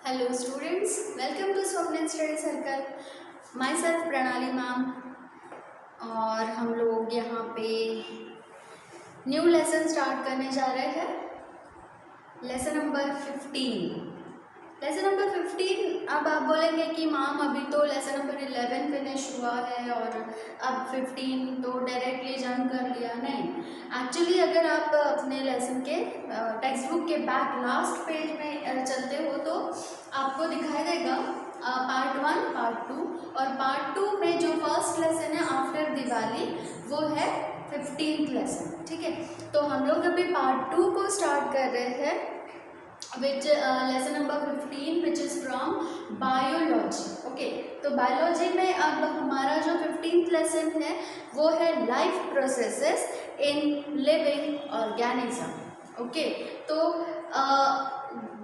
Hello students, welcome to Swapnil Study Circle. Myself प्रणाली ma'am और हम लोग यहाँ पे न्यू लेसन स्टार्ट करने जा रहे हैं. Lesson number 15. Lesson number 15. अब आप बोलेंगे कि मैम अभी तो लेसन नंबर 11 फिनिश हुआ है और अब 15 तो डायरेक्टली जंप कर लिया. नहीं, एक्चुअली अगर आप अपने लेसन के टेक्स्ट बुक के बैक लास्ट पेज में चलते हो तो आपको दिखाई देगा पार्ट 1, पार्ट 2 और पार्ट 2 में जो फर्स्ट लेसन है आफ्टर दिवाली वो है 15th लेसन. ठीक है, तो हम लोग अभी पार्ट 2 को स्टार्ट कर रहे हैं which lesson number 15 which is from biology. Okay, तो बायोलॉजी में अब हमारा जो 15th लेसन है वो है life processes in living organism. Okay, तो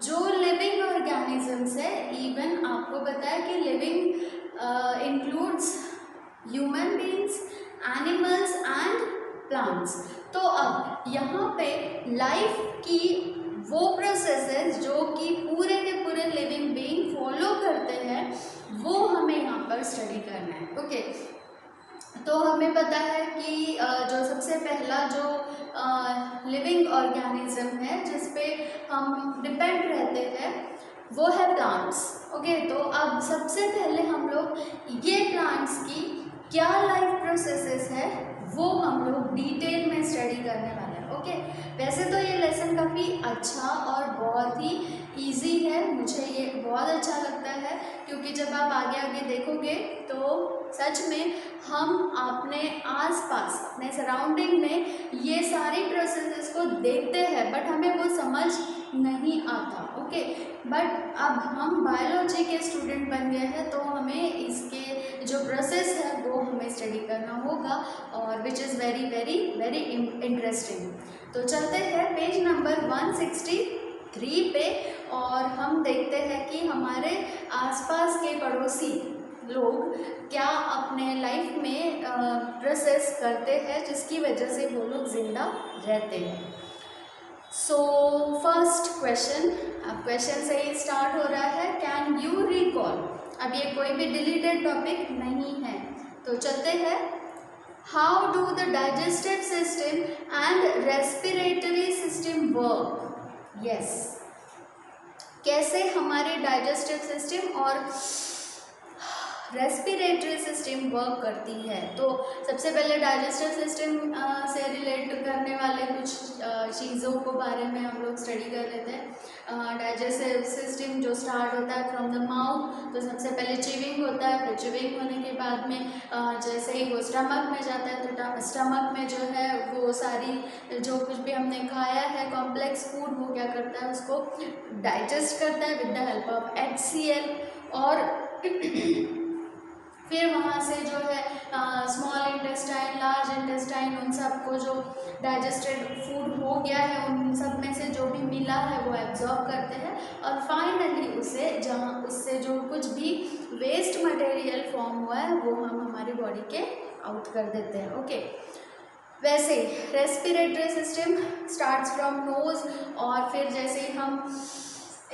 जो लिविंग ऑर्गेनिजम्स है, इवन आपको पता है कि living includes human beings, animals and plants. तो अब यहाँ पे लाइफ की वो प्रोसेसेस जो कि पूरे के पूरे लिविंग बीइंग फॉलो करते हैं वो हमें यहाँ पर स्टडी करना है. ओके, तो हमें पता है कि जो सबसे पहला जो लिविंग ऑर्गेनिज्म है जिस पे हम डिपेंड रहते हैं वो है प्लांट्स. ओके, तो अब सबसे पहले हम लोग ये प्लांट्स की क्या लाइफ प्रोसेसेस है वो हम लोग डिटेल में स्टडी करने वाले हैं. ओके, वैसे तो ये लेसन काफ़ी अच्छा और बहुत ही इजी है, मुझे ये बहुत अच्छा लगता है क्योंकि जब आप आगे आगे देखोगे तो सच में हम अपने आसपास अपने सराउंडिंग में ये सारी प्रोसेसेस को देखते हैं बट हमें वो समझ नहीं आता. ओके, बट अब हम बायोलॉजी के स्टूडेंट बन गए हैं तो हमें इसके जो प्रोसेस है वो हमें स्टडी करना होगा और which is very very very interesting. तो चलते हैं पेज नंबर 163 पे और हम देखते हैं कि हमारे आसपास के पड़ोसी लोग क्या अपने लाइफ में प्रोसेस करते हैं जिसकी वजह से वो लोग जिंदा रहते हैं. सो फर्स्ट क्वेश्चन, अब क्वेश्चन से ही स्टार्ट हो रहा है. Can you recall. अब ये कोई भी डिलीटेड टॉपिक नहीं है तो चलते हैं. How do the digestive system and respiratory system work. Yes, कैसे हमारे डाइजेस्टिव सिस्टम और रेस्पिरेटरी सिस्टम वर्क करती है. तो सबसे पहले डाइजेस्टिव सिस्टम से रिलेट करने वाले कुछ चीज़ों को बारे में हम लोग स्टडी कर लेते हैं. डाइजेस्टिव सिस्टम जो स्टार्ट होता है फ्रॉम द माउथ, तो सबसे पहले चिविंग होता है. फिर चिविंग होने के बाद में जैसे ही वो स्टमक में जाता है तो स्टमक में जो है वो सारी जो कुछ भी हमने खाया है कॉम्प्लेक्स फूड वो क्या करता है उसको डाइजेस्ट करता है with the help of HCl. और फिर वहाँ से जो है स्मॉल इंटेस्टाइन, लार्ज इंटेस्टाइन, उन सबको जो डाइजेस्टेड फूड हो गया है उन सब में से जो भी मिला है वो एब्जॉर्ब करते हैं और फाइनली उसे जहाँ उससे जो कुछ भी वेस्ट मटेरियल फॉर्म हुआ है वो हम हमारी बॉडी के आउट कर देते हैं. ओके, वैसे respiratory system starts from knows और फिर जैसे ही हम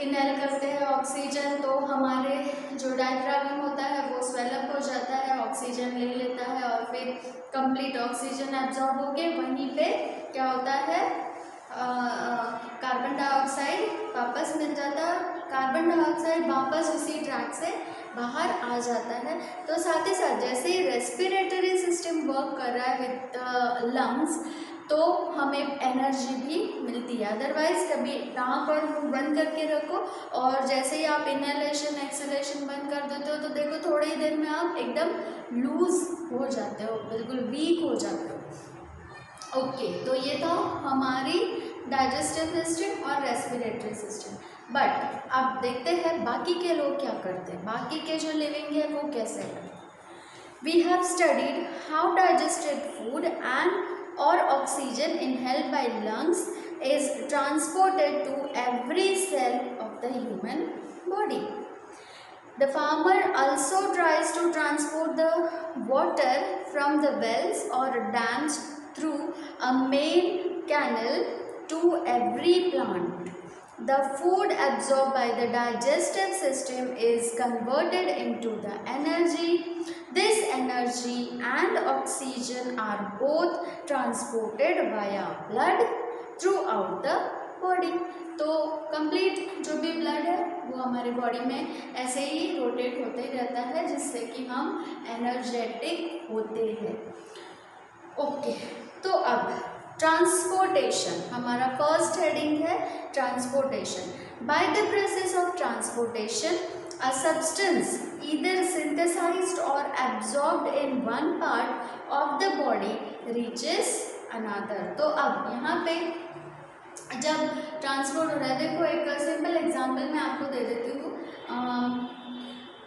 इनहेल करते हैं ऑक्सीजन तो हमारे जो डायफ्रागम होता है वो स्वेलअप हो जाता है, ऑक्सीजन ले लेता है और फिर कंप्लीट ऑक्सीजन एब्जॉर्ब हो के वहीं पे क्या होता है कार्बन डाइऑक्साइड वापस मिल जाता है. कार्बन डाइऑक्साइड वापस उसी ट्रैक से बाहर आ जाता है. तो साथ ही साथ जैसे ही रेस्पिरेटरी सिस्टम वर्क कर रहा है विद लंग्स तो हमें एनर्जी भी मिलती है. अदरवाइज कभी नाक और मुंह बंद करके रखो और जैसे ही आप इनहेलेशन एक्सहेलेशन बंद कर देते हो तो देखो थोड़ी ही देर में आप एकदम लूज हो जाते हो, बिल्कुल वीक हो जाते हो. ओके, तो ये तो हमारी डाइजेस्टिव सिस्टम और रेस्पिरेटरी सिस्टम. बट अब देखते हैं बाकी के लोग क्या करते हैं, बाकी के जो लिविंग है वो कैसे करते हैं. We have studied how digested food and or oxygen inhaled by lungs is transported to every cell of the human body. The farmer also tries to transport the water from the wells or dams through a main canal to every plant. the food absorbed by the digestive system is converted into the energy. This energy and oxygen are both transported via blood throughout the body. तो complete जो भी blood है वो हमारे body में ऐसे ही rotate होते ही रहता है, जिससे कि हम एनर्जेटिक होते हैं। ओके, तो अब ट्रांसपोर्टेशन हमारा फर्स्ट हेडिंग है, transportation. By the process of transportation a substance either synthesized or absorbed in one part of the body reaches another. तो अब यहाँ पे जब ट्रांसपोर्ट हो रहा है, देखो एक सिंपल एग्जांपल मैं आपको दे देती हूँ।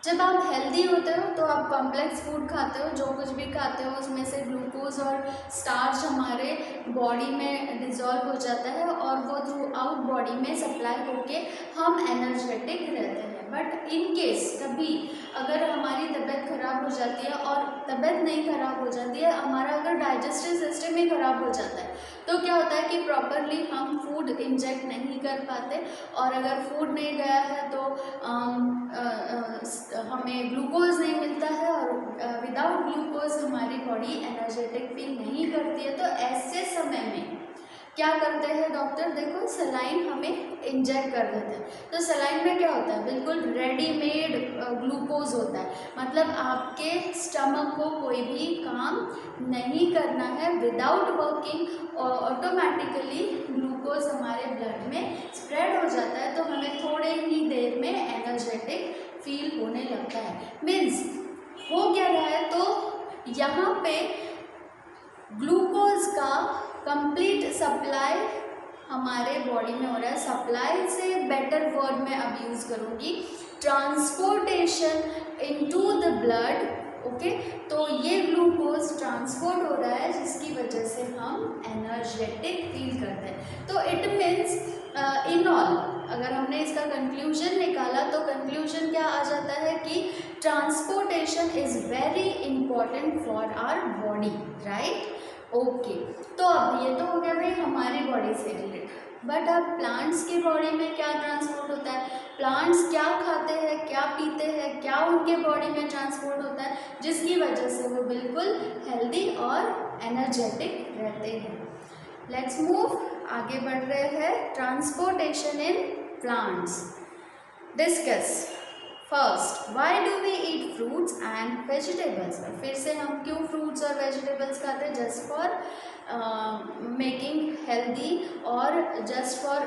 जब आप हेल्दी होते हो तो आप कॉम्प्लेक्स फूड खाते हो, जो कुछ भी खाते हो उसमें से ग्लूकोज और स्टार्च हमारे बॉडी में डिज़ोल्व हो जाता है और वो थ्रू आउट बॉडी में सप्लाई होके हम एनर्जेटिक रहते हैं। बट इन केस कभी अगर हमारी तबीयत ख़राब हो जाती है, और तबीयत नहीं ख़राब हो जाती है, हमारा अगर डाइजेस्टिव सिस्टम ही ख़राब हो जाता है, तो क्या होता है कि प्रॉपरली हम फूड इंजेक्ट नहीं कर पाते, और अगर फूड नहीं गया है तो हमें ग्लूकोज नहीं मिलता है, और विदाउट ग्लूकोज हमारी बॉडी एनर्जेटिक फील नहीं करती है। तो ऐसे समय में क्या करते हैं डॉक्टर, देखो सलाइन हमें इंजेक्ट कर देते हैं। तो सलाइन में क्या होता है, बिल्कुल रेडीमेड ग्लूकोज होता है, मतलब आपके स्टमक को कोई भी काम नहीं करना है, विदाउट वर्किंग ऑटोमेटिकली ग्लूकोज हमारे ब्लड में स्प्रेड हो जाता है। तो हमें थोड़े ही देर में एनर्जेटिक फील होने लगता है। मीन्स हो क्या रहा है, तो यहाँ पे ग्लूकोज का कंप्लीट सप्लाई हमारे बॉडी में हो रहा है। सप्लाई से बेटर वर्ड मैं अब यूज़ करूँगी, transportation into the blood. Okay, तो ये ग्लूकोज ट्रांसपोर्ट हो रहा है, जिसकी वजह से हम एनर्जेटिक फील करते हैं। तो इट मीन्स इन ऑल, अगर हमने इसका कंक्लूजन निकाला तो कंक्लूजन क्या आ जाता है कि transportation is very important for our body, right. Okay, तो अब ये तो हो गया भाई हमारी बॉडी से रिलेटेड। बट अब प्लांट्स की बॉडी में क्या ट्रांसपोर्ट होता है, प्लांट्स क्या खाते हैं, क्या पीते हैं, क्या उनके बॉडी में ट्रांसपोर्ट होता है, जिसकी वजह से वो बिल्कुल हेल्दी और एनर्जेटिक रहते हैं। लेट्स मूव, आगे बढ़ रहे हैं, transportation in plants. Discuss first, why do we eat fruits and vegetables. फिर से हम क्यों फ्रूट्स और वेजिटेबल्स खाते हैं, जस्ट फॉर मेकिंग हेल्दी और just for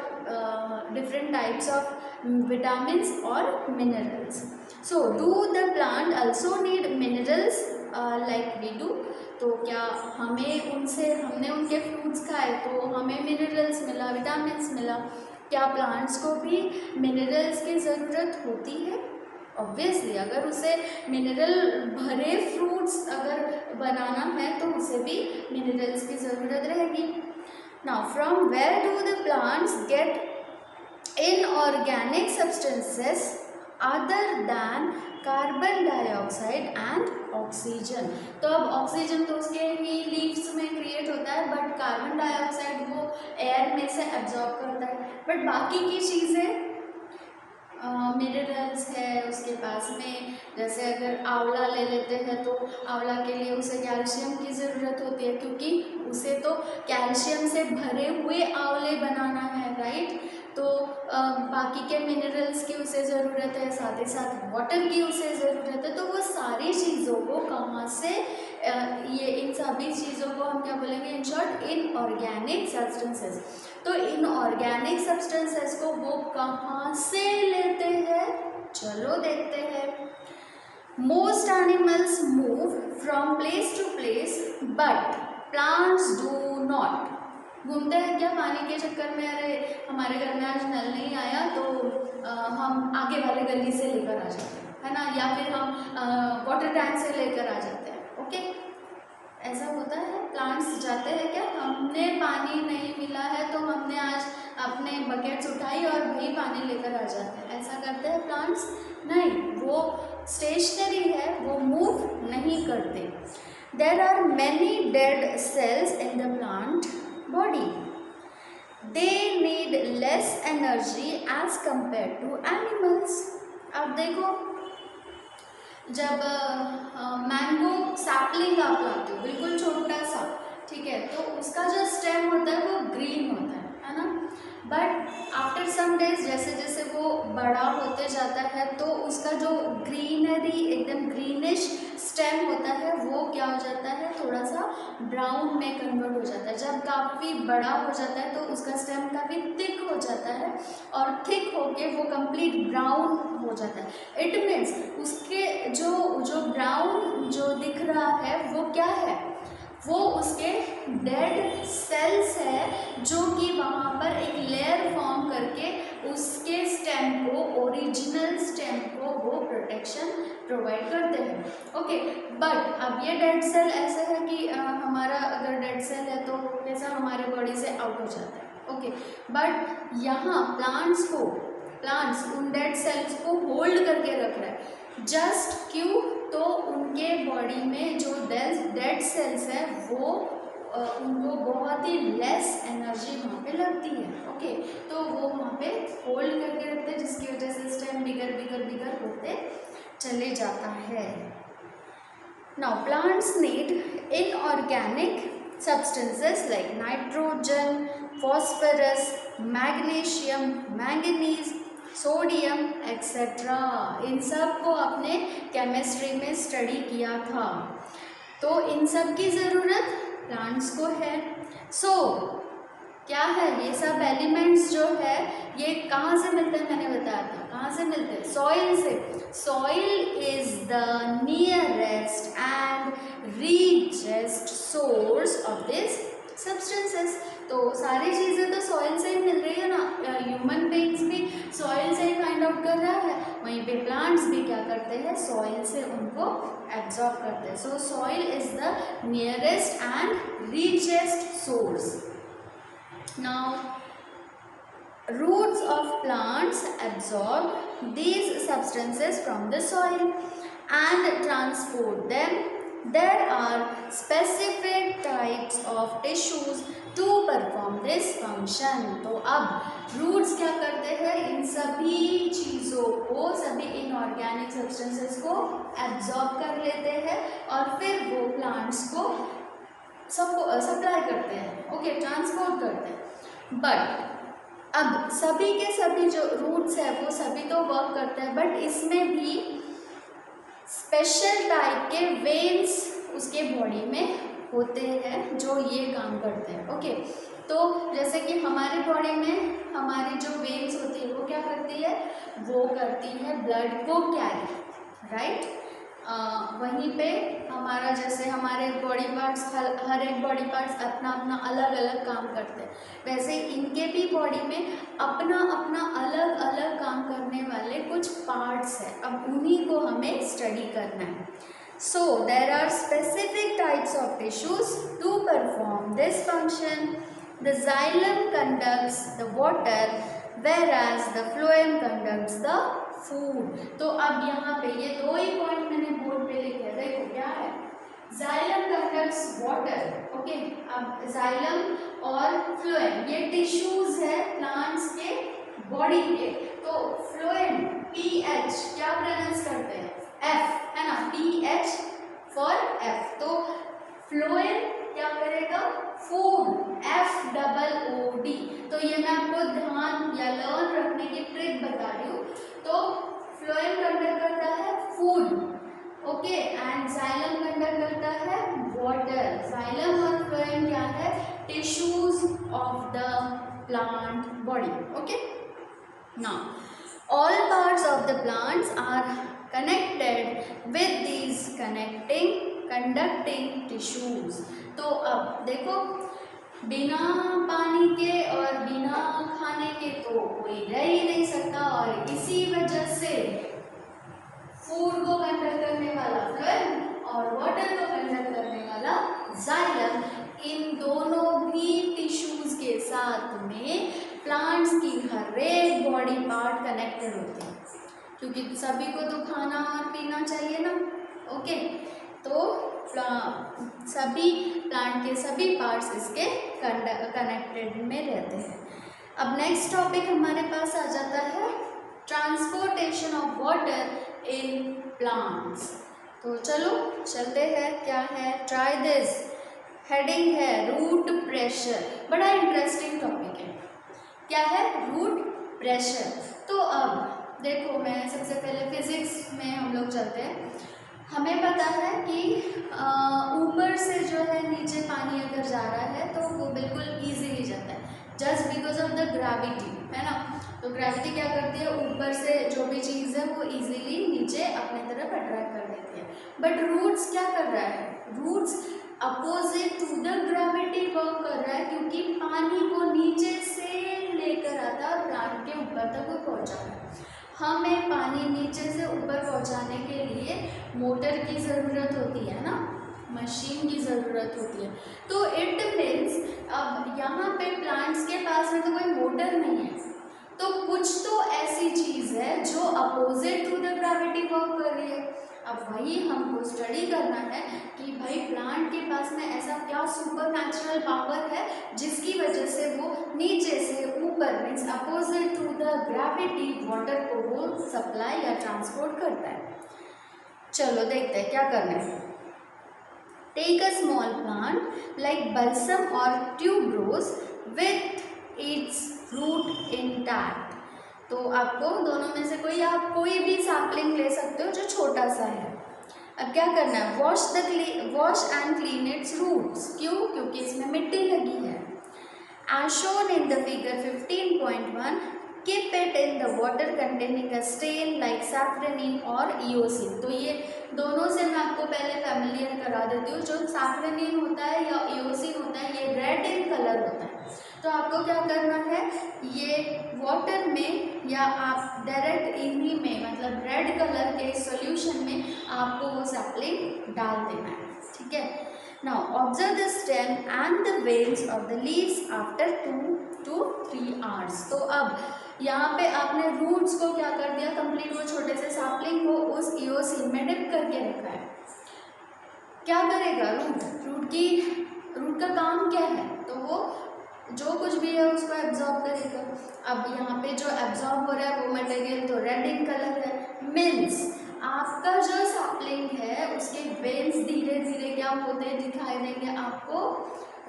different types of vitamins और minerals. So do the plant also need minerals like we do. तो क्या हमने उनके फ्रूट्स खाए तो हमें मिनरल्स मिला, विटामिन्स मिला। क्या प्लांट्स को भी मिनरल्स की ज़रूरत होती है? ऑब्वियसली, अगर उसे मिनरल भरे फ्रूट्स अगर बनाना है तो उसे भी मिनरल्स की ज़रूरत रहेगी। Now from where do the plants get inorganic substances other than carbon dioxide and oxygen. तो अब ऑक्सीजन तो उसके ही लीव्स में क्रिएट होता है, बट कार्बन डाइऑक्साइड वो एयर में से एब्जॉर्ब करता है। बट बाकी की चीज़ें मिनरल्स है उसके पास में, जैसे अगर आंवला ले लेते हैं तो आंवला के लिए उसे कैल्शियम की ज़रूरत होती है, क्योंकि उसे तो कैल्शियम से भरे हुए आंवले बनाना है, राइट। तो बाकी के मिनरल्स की उसे ज़रूरत है, साथ ही साथ वाटर की उसे ज़रूरत है। तो वो सारी चीज़ों को कहाँ से ये इन सभी चीज़ों को हम क्या बोलेंगे, इन शॉर्ट इनऑर्गेनिक सब्सटेंसेस। तो इनऑर्गेनिक सब्सटेंसेस को वो कहाँ से लेते हैं, चलो देखते हैं। Most animals move from place to place but plants do not. घूमते हैं क्या पानी के चक्कर में, अरे हमारे घर में आज नल नहीं आया तो हम आगे वाले गली से लेकर आ जाते हैं, है ना, या फिर हम वाटर टैंक से लेकर आ जाते हैं। ओके, ऐसा होता है। प्लांट्स जाते हैं क्या, हमने पानी नहीं मिला है तो हमने आज अपने बकेट्स उठाई और वही पानी लेकर आ जाते हैं, ऐसा करते हैं प्लांट्स? नहीं, वो स्टेशनरी है, वो मूव नहीं करते। There are many dead cells in the plant body. They need less energy as compare to animals. अब देखो, जब मैंगो सैपलिंग आप लाते हो बिल्कुल छोटा सा, ठीक है, तो उसका जो स्टेम होता है वो ग्रीन होता है ना। बट आफ्टर सम डेज जैसे जैसे वो बड़ा होते जाता है तो उसका जो ग्रीनरी एकदम ग्रीनिश स्टेम होता है वो क्या हो जाता है, थोड़ा सा ब्राउन में कन्वर्ट हो जाता है। जब काफ़ी बड़ा हो जाता है तो उसका स्टेम काफ़ी थिक हो जाता है और थिक होके वो कंप्लीट ब्राउन हो जाता है। इट मीन्स उसके जो जो ब्राउन जो दिख रहा है वो क्या है, वो उसके डेड सेल्स है जो कि वहाँ पर एक लेयर फॉर्म करके उसके स्टेम को, ओरिजिनल स्टेम को वो प्रोटेक्शन प्रोवाइड करते हैं। ओके, बट अब ये डेड सेल ऐसा है कि हमारा अगर डेड सेल है तो कैसा हमारे बॉडी से आउट हो जाता है। ओके, बट यहाँ प्लांट्स उन डेड सेल्स को होल्ड करके रख रहा है। जस्ट क्यों, तो उनके बॉडी में जो डेड सेल्स है वो उनको बहुत ही लेस एनर्जी वहाँ पे लगती है। ओके, तो वो वहाँ पे होल्ड करके रखते हैं जिसकी वजह से स्टेम बिगर बिगर बिगर होते चले जाता है। Now plants need inorganic substances like nitrogen, phosphorus, magnesium, manganese, sodium etcetera. इन सब को आपने केमिस्ट्री में स्टडी किया था, तो इन सब की ज़रूरत प्लांट्स को है। सो क्या है, ये सब एलिमेंट्स जो है ये कहाँ से मिलते हैं, मैंने बताया था कहाँ से मिलते हैं, सॉइल से। Soil is the nearest and richest source of this substances. तो सारी चीज़ें तो सॉइल से ही मिल रही है ना, ह्यूमन बीइंग्स भी सॉइल से ही फाइंड आउट कर रहा है, वहीं पे प्लांट्स भी क्या करते हैं, सॉइल से उनको एब्जॉर्ब करते हैं। So soil is the nearest and richest source. Now, roots of plants absorb these substances from the soil and transport them. There are specific types of tissues to perform this function. तो अब roots क्या करते हैं, इन सभी चीज़ों को, सभी inorganic substances को एब्जॉर्ब कर लेते हैं और फिर वो प्लांट्स को सप्लाई करते हैं। ओके, ट्रांसपोर्ट करते हैं। बट अब सभी के सभी जो रूट्स है वो सभी तो वर्क करते हैं, बट इसमें भी स्पेशल टाइप के वेन्स उसके बॉडी में होते हैं जो ये काम करते हैं। ओके, तो जैसे कि हमारे बॉडी में हमारी जो वेन्स होती है वो क्या करती है, वो करती है ब्लड को कैरी, राइट। वहीं पे हमारा जैसे हमारे बॉडी पार्ट्स, हर एक बॉडी पार्ट्स अपना अपना अलग अलग काम करते हैं, वैसे इनके भी बॉडी में अपना अपना अलग अलग काम करने वाले कुछ पार्ट्स हैं। अब उन्हीं को हमें स्टडी करना है। So there are specific types of tissues to perform this function. The xylem conducts the water whereas the phloem conducts the food। तो अब यहाँ पे ये दो ही पॉइंट मैंने बोर्ड पे लिखे, देखो क्या है, जाइलम कंडक्ट्स वाटर। ओके, अब जाइलम और फ्लोएम ये टिश्यूज है प्लांट्स के बॉडी के। तो फ्लोएम पीएच क्या प्रोनाउंस करते हैं, एफ है ना, पीएच फॉर एफ। तो फ्लोएम क्या करेगा, food, F double O D. तो ये मैं आपको ध्यान या लर्न रखने की ट्रिक बता रही हूँ। तो फ्लोएम कंडक्ट करता है food, okay, and xylem conduct करता है वाटर। जाइलम और फ्लोएम क्या है, tissues of the plant body. Okay, now all parts of the plants are connected with these conducting tissues. तो अब देखो, बिना पानी के और बिना खाने के तो कोई रह ही नहीं सकता, और इसी वजह से फूड को कंडक्ट करने वाला फ्लोएम और वाटर को कंडक्ट करने वाला जाइलम, इन दोनों भी टिश्यूज के साथ में प्लांट्स की हर एक बॉडी पार्ट कनेक्टेड होते हैं, क्योंकि सभी को तो खाना और पीना चाहिए ना। ओके, तो सभी प्लांट के सभी पार्ट्स इसके कनेक्टेड में रहते हैं। अब नेक्स्ट टॉपिक हमारे पास आ जाता है transportation of water in plants. तो चलो चलते हैं, क्या है, ट्राई दिस। हेडिंग है रूट प्रेशर, बड़ा इंटरेस्टिंग टॉपिक है। क्या है? Root pressure. तो अब देखो, मैं सबसे पहले फिजिक्स में हम लोग चलते हैं। हमें पता है कि ऊपर से जो है नीचे पानी अगर जा रहा है तो वो बिल्कुल ईजीली जाता है, just because of the gravity, है ना। तो ग्रेविटी क्या करती है, ऊपर से जो भी चीज़ है वो इजीली नीचे अपने तरफ अट्रैक्ट कर देती है। बट रूट्स क्या कर रहा है? Roots opposite to the gravity work कर रहा है, क्योंकि पानी को नीचे से लेकर आता है और प्लांट के ऊपर तक वो पहुंचा रहा है। हमें पानी नीचे से ऊपर पहुंचाने के लिए मोटर की ज़रूरत होती है ना, मशीन की ज़रूरत होती है। तो इट मीन्स अब यहाँ पे प्लांट्स के पास में तो कोई मोटर नहीं है, तो कुछ तो ऐसी चीज़ है जो opposite to the gravity work कर रही है। अब वही हमको स्टडी करना है कि भाई प्लांट के पास में ऐसा क्या सुपर नेचुरल पावर है जिसकी वजह से वो नीचे से ऊपर means opposite to the gravity water को वो सप्लाई या ट्रांसपोर्ट करता है। चलो देखते हैं क्या करना है। Take a small plant like balsam or tuberose with its root intact. तो आपको दोनों में से कोई, आप कोई भी सैपलिंग ले सकते हो जो छोटा सा है। अब क्या करना है, wash and clean its roots. क्यों? क्योंकि इसमें मिट्टी लगी है। As shown in the figure 15.1, keep it in the water containing a stain like safranin और eosin। तो ये दोनों से मैं आपको पहले फैमिलियर करा देती हूँ। जो सैफ्रेनिन होता है या eosin होता है, ये रेड इन कलर होता है। तो आपको क्या करना है, ये वाटर में या आप डायरेक्ट इन्हीं में मतलब रेड कलर के सॉल्यूशन में आपको वो सैपलिंग डाल देना है, ठीक है। Now observe the stem and the veins of the leaves after 2 to 3 hours। तो अब यहाँ पे आपने रूट्स को क्या कर दिया, कंप्लीट वो छोटे से सैपलिंग को उस eosin में डिप करके रखा है। क्या करेगा रूट का काम क्या है, तो वो जो कुछ भी है उसको एब्जॉर्ब करेगा। अब यहाँ पे जो एब्जॉर्ब हो रहा है वो मटेरियल तो रेड इन कलर है, मीन्स आपका जो सैपलिंग है उसके वेन्स धीरे धीरे क्या होते दिखाई देंगे, आपको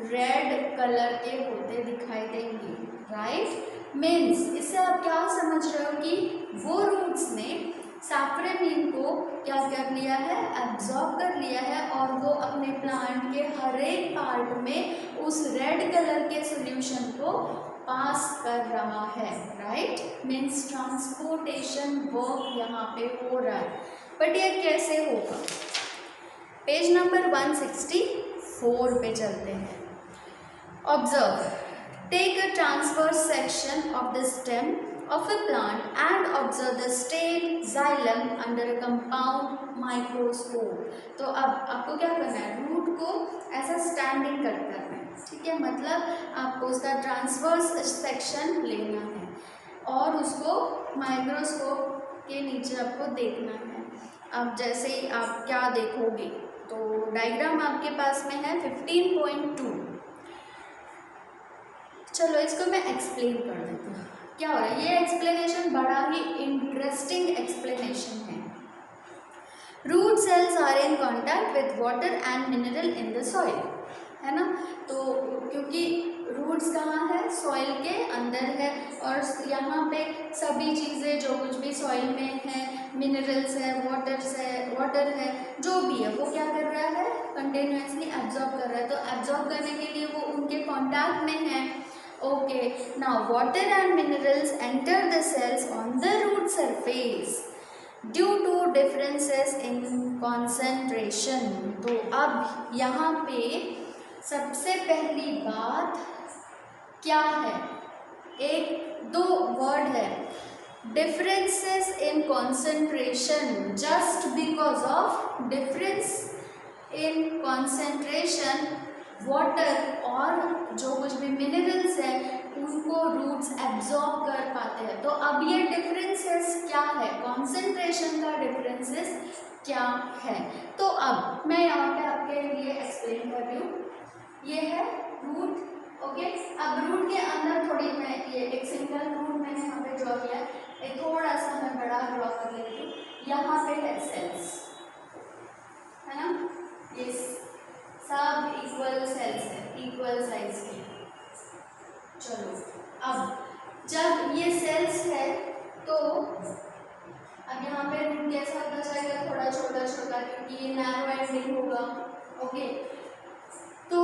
रेड कलर के होते दिखाई देंगे, राइट। मीन्स इससे आप क्या समझ रहे हो कि वो रूट्स ने सैफ्रेनिन को क्या कर लिया है, एब्जॉर्ब कर लिया है और वो अपने प्लांट के हर एक पार्ट में उस रेड कलर के सॉल्यूशन को पास कर रहा है, राइट। मीन्स ट्रांसपोर्टेशन वर्क यहाँ पे हो रहा है। बट ये कैसे होगा? पेज नंबर 164 पे चलते हैं। Observe, take a transverse section of the stem of a plant and observe the stain xylem under a compound microscope। तो अब आपको क्या करना है, रूट को ऐसा स्टैंडिंग कट करना है, ठीक है। मतलब आपको उसका ट्रांसवर्स सेक्शन लेना है और उसको माइक्रोस्कोप के नीचे आपको देखना है। अब जैसे ही आप क्या देखोगे, तो डायग्राम आपके पास में है 15.2। चलो इसको मैं एक्सप्लेन कर देती हूँ क्या हो रहा है। ये एक्सप्लेनेशन बड़ा ही इंटरेस्टिंग एक्सप्लेनेशन है। Root cells are in contact with water and mineral in the soil, है ना। तो क्योंकि रूट्स कहाँ है, सॉइल के अंदर है और यहाँ पे सभी चीज़ें जो कुछ भी सॉइल में है, मिनरल्स है, वाटर है, जो भी है वो क्या कर रहा है, कंटिन्यूसली एब्जॉर्ब कर रहा है। तो एब्जॉर्ब करने के लिए वो उनके कॉन्टैक्ट में है। Okay, now water and minerals enter the cells on the root surface due to differences in concentration। तो अब यहाँ पे सबसे पहली बात क्या है, एक दो वर्ड है, differences in concentration। just because of difference in concentration water और जो कुछ भी मिनरल्स है उनको रूट्स एब्जॉर्ब कर पाते हैं। तो अब ये डिफरेंसेस क्या है, कॉन्सेंट्रेशन का डिफरेंसेस क्या है। तो अब मैं यहाँ पे आपके लिए एक्सप्लेन कर रही हूँ। ये है रूट, ओके। अब रूट के अंदर थोड़ी मैं ये एक सेल्स, है ना, ये सब इक्वल सेल्स है, इक्वल साइज के। चलो अब जब ये सेल्स है तो अब यहाँ पे रूट कैसा होता जाएगा, थोड़ा छोटा छोटा, क्योंकि ये नैरो एंडिंग होगा। ओके, तो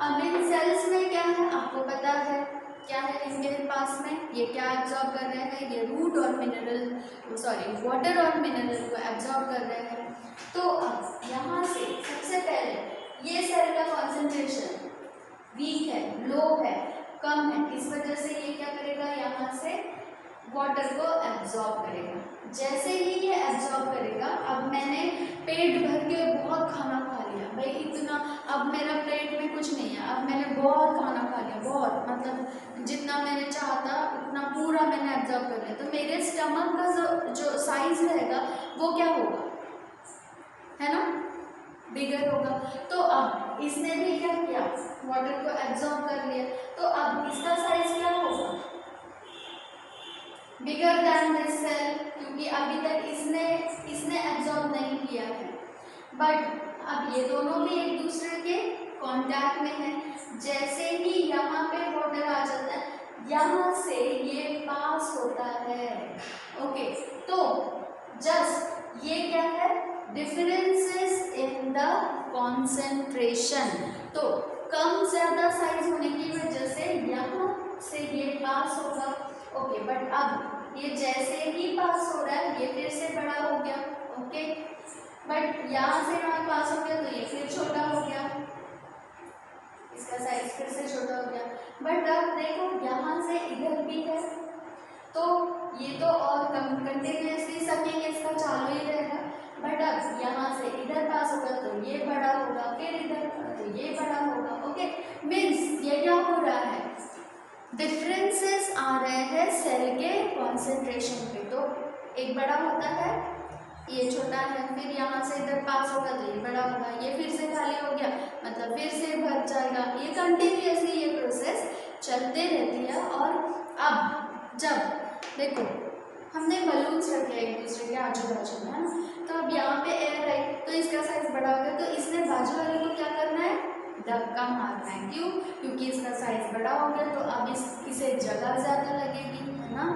अब इन सेल्स में क्या है आपको पता है, क्या है इनके पास में, ये क्या एब्जॉर्ब कर रहे हैं, ये रूट और मिनरल सॉरी वाटर और मिनरल को एब्जॉर्ब कर रहे हैं। तो अब यहाँ से सबसे पहले ये सेल का कॉन्सेंट्रेशन वीक है, लो है, कम है, इस वजह से ये क्या करेगा, यहाँ से वाटर को एब्जॉर्ब करेगा। जैसे ही ये एब्जॉर्ब करेगा, अब मैंने पेट भर के बहुत खाना खा लिया भाई, इतना अब मेरा प्लेट में कुछ नहीं है, अब मैंने बहुत खाना खा लिया, बहुत मतलब जितना मैंने चाहा था उतना पूरा मैंने एब्जॉर्ब कर लिया, तो मेरे स्टमक का जो साइज रहेगा वो क्या होगा, है ना, बिगर होगा। तो अब इसने भी क्या किया, वाटर को एब्जॉर्ब कर लिया, तो अब इसका साइज क्या होगा, बिगर दैन दिस सेल, क्योंकि अभी तक इसने एब्जॉर्ब नहीं किया है। बट अब ये दोनों भी एक दूसरे के कांटेक्ट में है, जैसे ही यहाँ पे वाटर आ जाता है, यहाँ से ये पास होता है। ओके, तो जस्ट ये क्या है, डिफरेंसेस इन द कॉन्सेंट्रेशन। तो कम ज्यादा साइज होने की वजह से यहाँ से ये पास होगा। ओके, बट अब ये जैसे ही पास हो रहा है ये फिर से बड़ा हो गया। ओके, बट यहाँ से यहाँ पास हो गया तो ये फिर छोटा हो गया, इसका साइज फिर से छोटा हो गया। बट अब देखो यहाँ से इधर भी है, तो ये तो और कंटिन्यूसली सकेंगे, इसका चालू ही रहेगा। बट अब यहाँ से इधर पास होगा तो ये बड़ा होगा, फिर इधर तो ये बड़ा होगा। ओके, मीन्स ये क्या हो रहा है, डिफरेंसेस आ रहे हैं सेल के कॉन्सेंट्रेशन पे। तो एक बड़ा होता है, ये छोटा है, फिर यहाँ से इधर पास होगा तो ये बड़ा होगा, ये फिर से खाली हो गया मतलब फिर से भर जाएगा। ये कंटिन्यूसली ये प्रोसेस चलते रहती है। और अब जब देखो हमने बलून्स रखे एक दूसरे के आजू बाजू में, है ना, तो अब यहाँ पे एयर आई तो इसका साइज बड़ा हो गया, तो इसने बाजू वाले को क्या करना है, धक्का मारना है। क्यों, क्योंकि इसका साइज बड़ा हो गया, तो अब इसे जगह ज़्यादा लगेगी, है ना।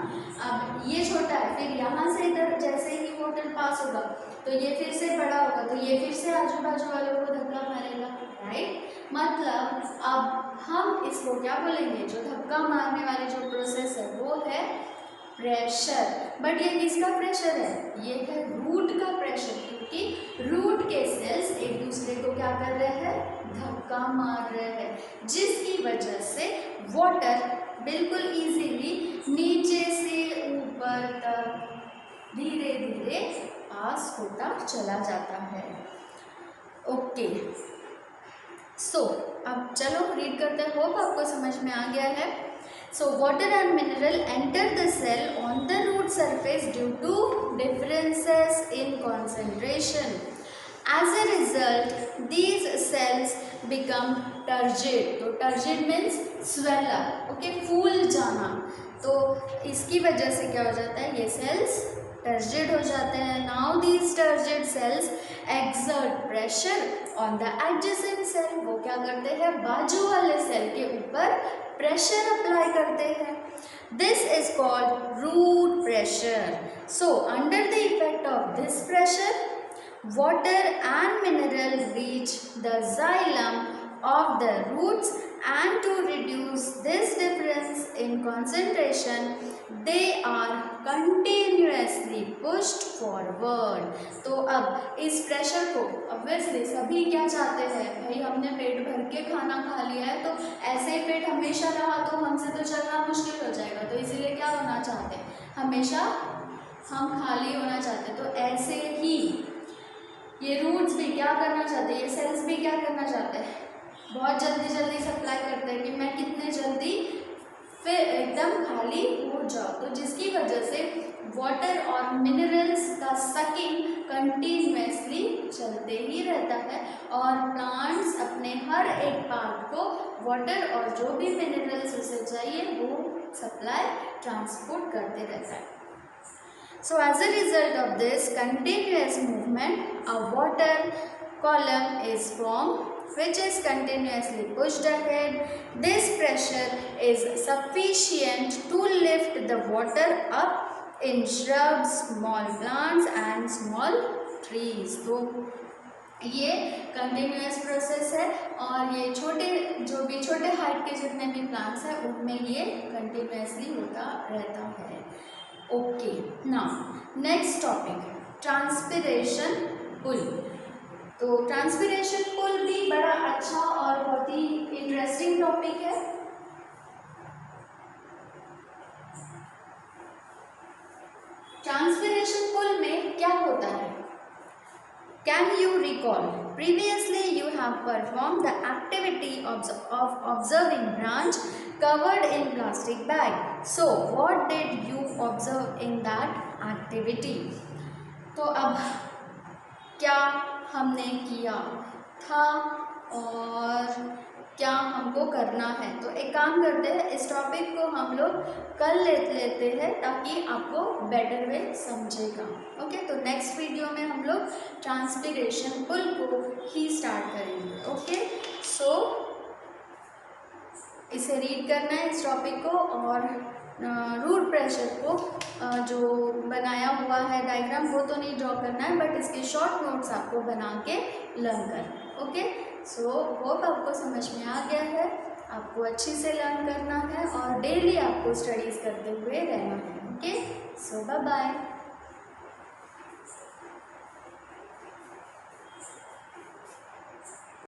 अब ये छोटा है, फिर यहाँ से इधर जैसे ही वाटर पास होगा तो ये फिर से बड़ा होगा, तो ये फिर से आजू बाजू वालों को धक्का मारेगा, राइट। मतलब अब हम इसको क्या बोलेंगे, जो धक्का मारने वाली जो प्रोसेस है वो है प्रेशर। बट ये किसका प्रेशर है, ये है रूट का प्रेशर, क्योंकि रूट के सेल्स एक दूसरे को क्या कर रहे हैं, धक्का मार रहे हैं, जिसकी वजह से वाटर बिल्कुल इजीली नीचे से ऊपर तक धीरे धीरे पास होता चला जाता है। ओके, सो अब चलो रीड करते हैं, होप आपको समझ में आ गया है। So water and mineral enter the cell on the root surface due to differences in concentration. As a result, these cells become turgid. तो turgid means swell up, okay, फूल जाना। तो इसकी वजह से क्या हो जाता है, ये cells turgid हो जाते हैं। Now these turgid cells exert pressure on the adjacent cell. वो क्या करते हैं, बाजू वाले सेल के ऊपर प्रेशर अप्लाई करते हैं। This is called root pressure. So under the effect of this pressure, water and mineral reach the xylem of the roots, and to reduce this difference in concentration, they are continuously pushed forward. तो अब इस pressure को obviously सभी क्या चाहते हैं, भाई हमने पेट भर के खाना खा लिया है, तो ऐसे ही पेट हमेशा रहा तो हमसे तो चलना मुश्किल हो जाएगा, तो इसीलिए क्या होना चाहते हैं, हमेशा हम खाली होना चाहते हैं। तो ऐसे ही ये रूट्स भी क्या करना चाहते हैं, ये सेल्स भी क्या करना चाहते हैं, बहुत जल्दी जल्दी सप्लाई करते हैं कि मैं कितने जल्दी फिर एकदम खाली हो जाओ। तो जिसकी वजह से वाटर और मिनरल्स का सकिंग कंटिन्यूसली चलते ही रहता है, और प्लांट्स अपने हर एक पार्ट को वाटर और जो भी मिनरल्स उसे चाहिए वो सप्लाई ट्रांसपोर्ट करते रहता है। So as a result of this continuous movement, a water column is formed which is continuously pushed ahead. This pressure is sufficient to lift the water up in shrubs, small plants and small trees. तो ये continuous process है और ये जो भी छोटे height के जितने भी प्लांट्स हैं उनमें ये कंटिन्यूअसली होता रहता है. Okay, now next topic transpiration pull. तो ट्रांसपिरेशन पुल भी बड़ा अच्छा और बहुत ही इंटरेस्टिंग टॉपिक है. ट्रांसपिरेशन पुल में क्या होता है? Can you recall? Previously you have performed the activity of observing branch covered in plastic bag. So what did you observe in that activity? तो अब क्या हमने किया था और क्या हमको करना है? तो एक काम करते हैं, इस टॉपिक को हम लोग कल लेते हैं ताकि आपको बेटर वे समझेगा. ओके, तो नेक्स्ट वीडियो में हम लोग ट्रांसपिरेशन पुल को ही स्टार्ट करेंगे. ओके, सो इसे रीड करना है इस टॉपिक को और रूट प्रेशर को जो बनाया हुआ है डायग्राम वो तो नहीं ड्रॉ करना है, बट इसके शॉर्ट नोट्स आपको बना के लर्न करना है. ओके, सो होप आपको समझ में आ गया है. आपको अच्छी से लर्न करना है और डेली आपको स्टडीज़ करते हुए रहना है. ओके, सो बाय बाय.